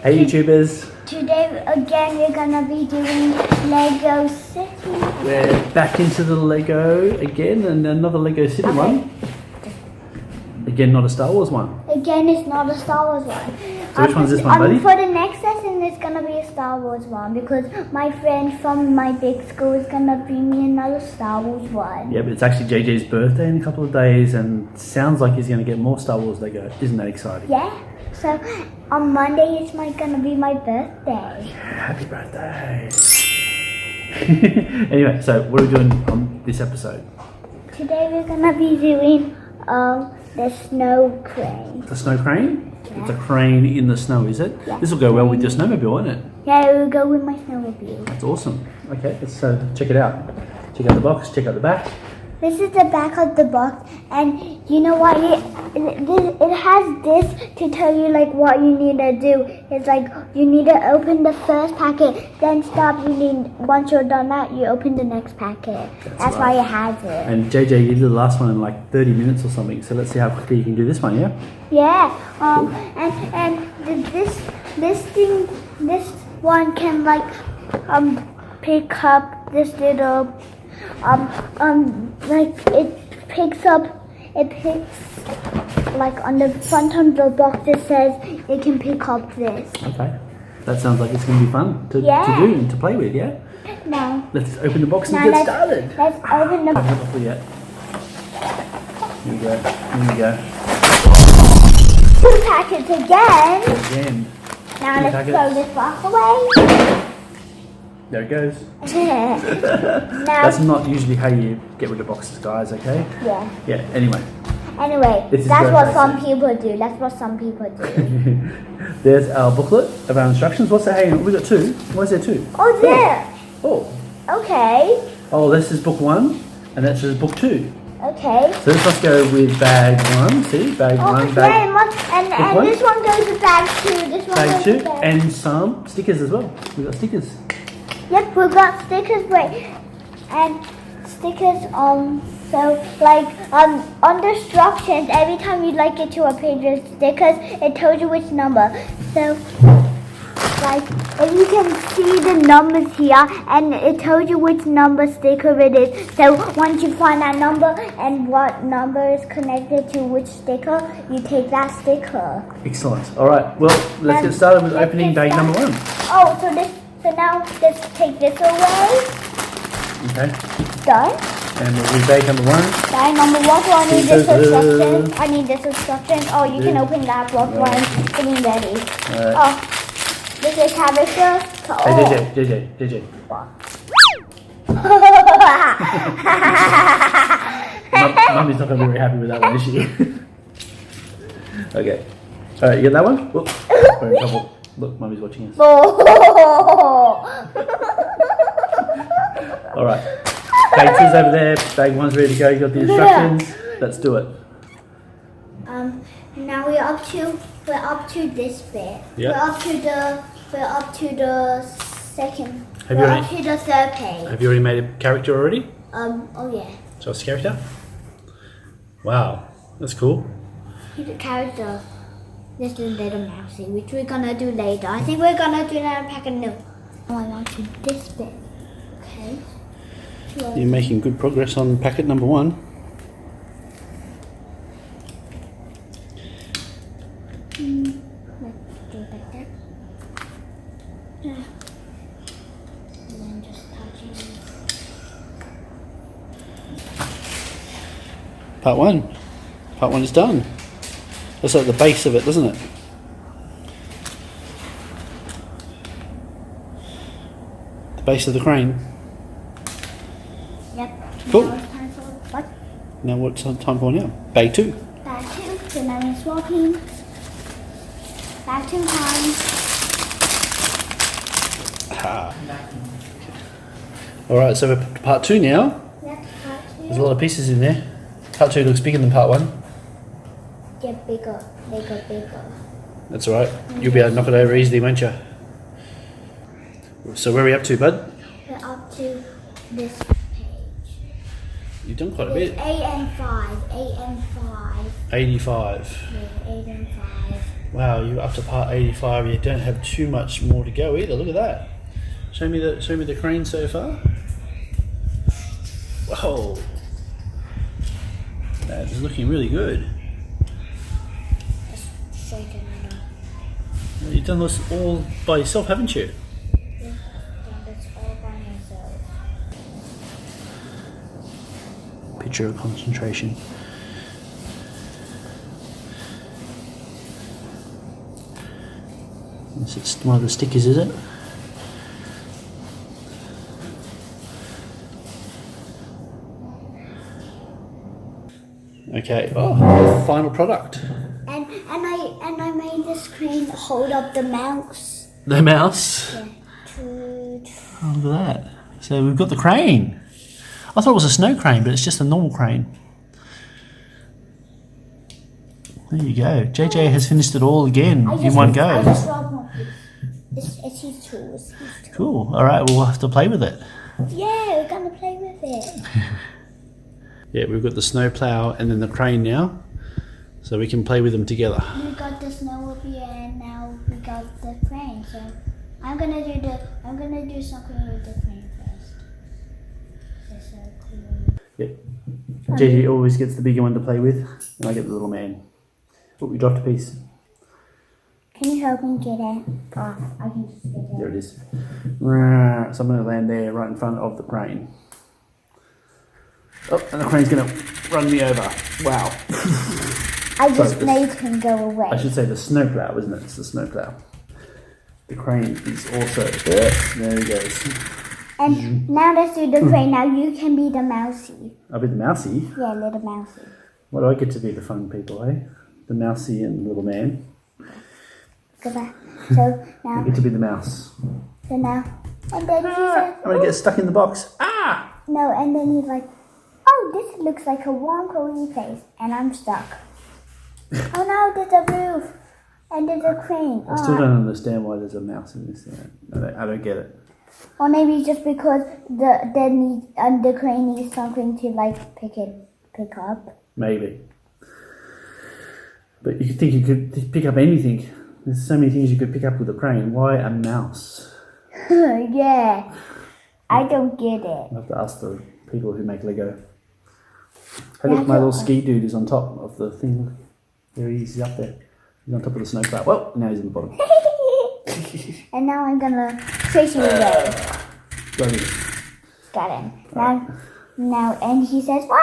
Hey YouTubers, Today again we're gonna be doing Lego City. we're back into the Lego again, and another Lego City one. Again, not a Star Wars one. Again, it's not a Star Wars one. So which one's this one, buddy? For the next lesson, it's gonna be a Star Wars one because my friend from my big school is gonna bring me another Star Wars one. Yeah, but it's actually JJ's birthday in a couple of days, and sounds like he's going to get more Star Wars Lego. Isn't that exciting? Yeah. So on Monday it's gonna be my birthday. Happy birthday! Anyway, so what are we doing on this episode? Today we're gonna be doing the snow crane. The snow crane? Yeah. It's a crane in the snow, is it? Yeah. This will go well with your snowmobile, won't it? Yeah, it will go with my snowmobile. That's awesome. Okay, let's check it out. Check out the box, check out the back. This is the back of the box, and you know what? It has this to tell you like what you need to do. It's like you need to open the first packet, then stop. Once you're done that, you open the next packet. That's why it has it. And JJ, you did the last one in like 30 minutes or something. So let's see how quickly you can do this one, yeah? Yeah. And this one can like pick up this little like it picks like on the front of the box it says it can pick up this. Okay. That sounds like it's going to be fun to do and to play with, yeah? Now Let's open the box and now get started. Let's open the I haven't opened it yet. Here we go. Here we go. two packets again. Again. Now Two let's packets. throw this box away. There it goes. Now That's not usually how you get rid of boxes, guys, okay? yeah. Yeah, anyway. Anyway, This is that's very what some basic. people do. That's what some people do. There's our booklet of our instructions. What's that? Hey, we got two. Why is there two? Oh, there. Oh. Okay. Oh, this is book one, and that says book two. Okay. So this must go with bag one. See, bag one, Yeah, bag, it must, and one? this one goes with bag two. This one bag goes two, with bag. and some stickers as well. We got stickers. Yep, we've got stickers, wait, and stickers. So like on the instructions, every time you like get to a page with stickers, it tells you which number. So like if you can see the numbers here, and it tells you which number sticker it is. So once you find that number and what number is connected to which sticker, you take that sticker. Excellent. All right. Well, let's get started with Let's opening get bag number one. Oh, so now let's take this away. Okay. Done. And we'll do bag number one. Bag number one, so I need this Scissors. instruction. I need this instruction. Oh, you can open that book when I'm getting ready. Oh, this is character. Hey, JJ. Mummy's not going to be very happy with that one, is she? Okay. All right, you get that one? Whoop. We're in trouble. Look, Mummy's watching us. All right. Bag two's over there. Bag one's ready to go. You got the instructions. Let's do it. Now we're up to this bit. Yep. We're up to the second. Have we're you up to the third page. Have you already made a character already? Oh yeah. So it's a character? Wow. That's cool. He's a character. This is little mousey, which we're gonna do later. I think we're gonna do that in packet new. Oh, I want to this bit. Okay. You're making good progress on packet number one. Let's do it like that. Yeah. And then just touching. Part one. Part one is done. That's like the base of it, doesn't it? The base of the crane. Yep. Cool. Now it's time for what? Now what's the time for now? Bag two. Bag two. So now we're swapping. Bag two times. Alright, so we're part two now. Yep. Bag two. There's a lot of pieces in there. Part two looks bigger than part one. Get bigger. Bigger. That's alright. You'll be able to knock it over easily, won't you? So where are we up to, bud? We're up to this page. You've done quite a It's bit. 8 and 5. 8 and 5. 85. Yeah, 8 and 5. Wow, you're up to part 85. You don't have too much more to go either. Look at that. Show me the crane so far. Whoa. That is looking really good. Just shaking it up. You've done this all by yourself, haven't you? Yeah, that's all by myself. Picture of concentration. This is one of the stickers, is it? Okay. Oh, final product. And I made this crane hold up the mouse. The mouse. Yeah. Oh, look at that. So we've got the crane. I thought it was a snow crane, but it's just a normal crane. There you go. JJ has finished it all again in one go. I just dropped one piece. It's his tools. Cool. All right, we'll have to play with it. Yeah, we're gonna play with it. Yeah, we've got the snow plow and then the crane now, so we can play with them together. We got the snowmobile and now we got the crane. So I'm gonna do something with the crane first. It's so cool. Yep. JJ always gets the bigger one to play with, and I get the little man. Oh, we dropped a piece. Can you help me get it? Oh, I can just get it. There it is. So I'm going to land there right in front of the crane. Oh, and the crane's going to run me over. Wow. I just made him go away. I should say the snow plow, isn't it? It's the snow plow. The crane is also there. There he goes. And now let's do the crane. Now you can be the mousey. I'll be the mousey. Yeah, little mousey. Why do I get to be the fun people, eh? The mousey and little man. Goodbye. So now. I get to be the mouse. So now. And then he said, I'm going to get stuck in the box. Ah! no, and then he's like, oh, this looks like a warm, cozy place. And I'm stuck. Oh no, there's a roof. And there's a crane. I still don't understand why there's a mouse in this thing. I don't get it. Or maybe just because the crane needs something to like pick up. Maybe. But you could think you could pick up anything. There's so many things you could pick up with a crane. Why a mouse? Yeah. I don't get it. I have to ask the people who make Lego. Hey look, my little ski dude is on top of the thing. Look. There he is, he's up there. He's on top of the snow plow. Well, now he's in the bottom. And now I'm gonna chase you away. Got him. Got him. Now, and he says, "Wah!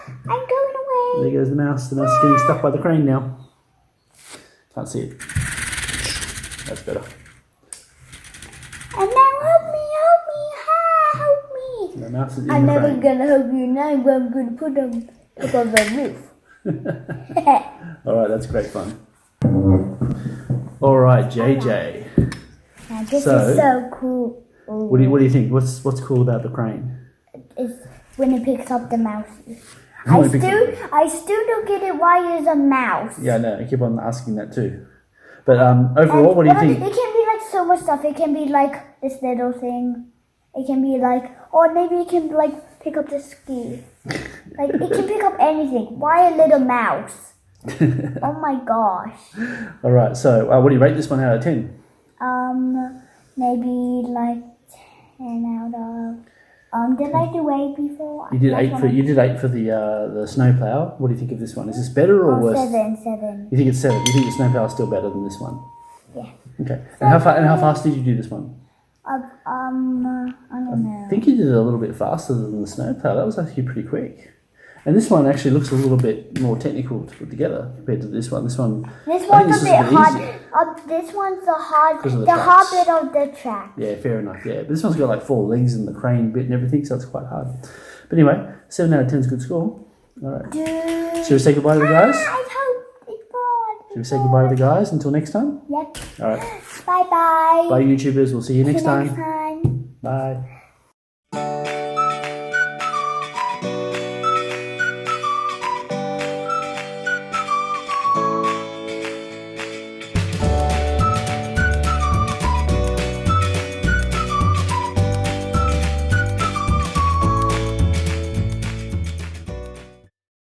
I'm going away." There goes the mouse. The mouse is getting stuck by the crane now. Can't see it. That's better. And now help me. The mouse is in I'm the never crane. gonna help you now. I'm gonna put him up on the roof. Alright, that's great fun. Alright, JJ. Now this is so cool. What do you think? What's cool about the crane? It's when it picks up the mouse. When I it picks up still don't get it why there's a mouse. Yeah, I know. I keep on asking that too. But overall, what do you think? It can be like so much stuff. It can be like this little thing. It can be like, or maybe it can like pick up the ski. Like it can pick up anything. Why a little mouse? Oh my gosh. All right. So, what do you rate this one out of 10? Maybe like 10 out of. Did I do 8 before? You did 8 for the snowplow. What do you think of this one? Is this better or worse? 7. You think it's 7? You think the snowplow is still better than this one? Yeah. Okay. And how fast did you do this one? I don't know. I think you did it a little bit faster than the snowplow. That was actually pretty quick. And this one actually looks a little bit more technical to put together compared to this one. This one's a bit hard. This one's the hard bit of the track. Yeah, fair enough. Yeah, but this one's got like 4 legs and the crane bit and everything, so it's quite hard. But anyway, 7 out of 10 is a good score. All right. Should we say goodbye to the guys? I hope it's fun. Should we say goodbye to the guys until next time? Yep. All right. Bye bye. Bye, YouTubers. We'll see you next time. Next time. Bye.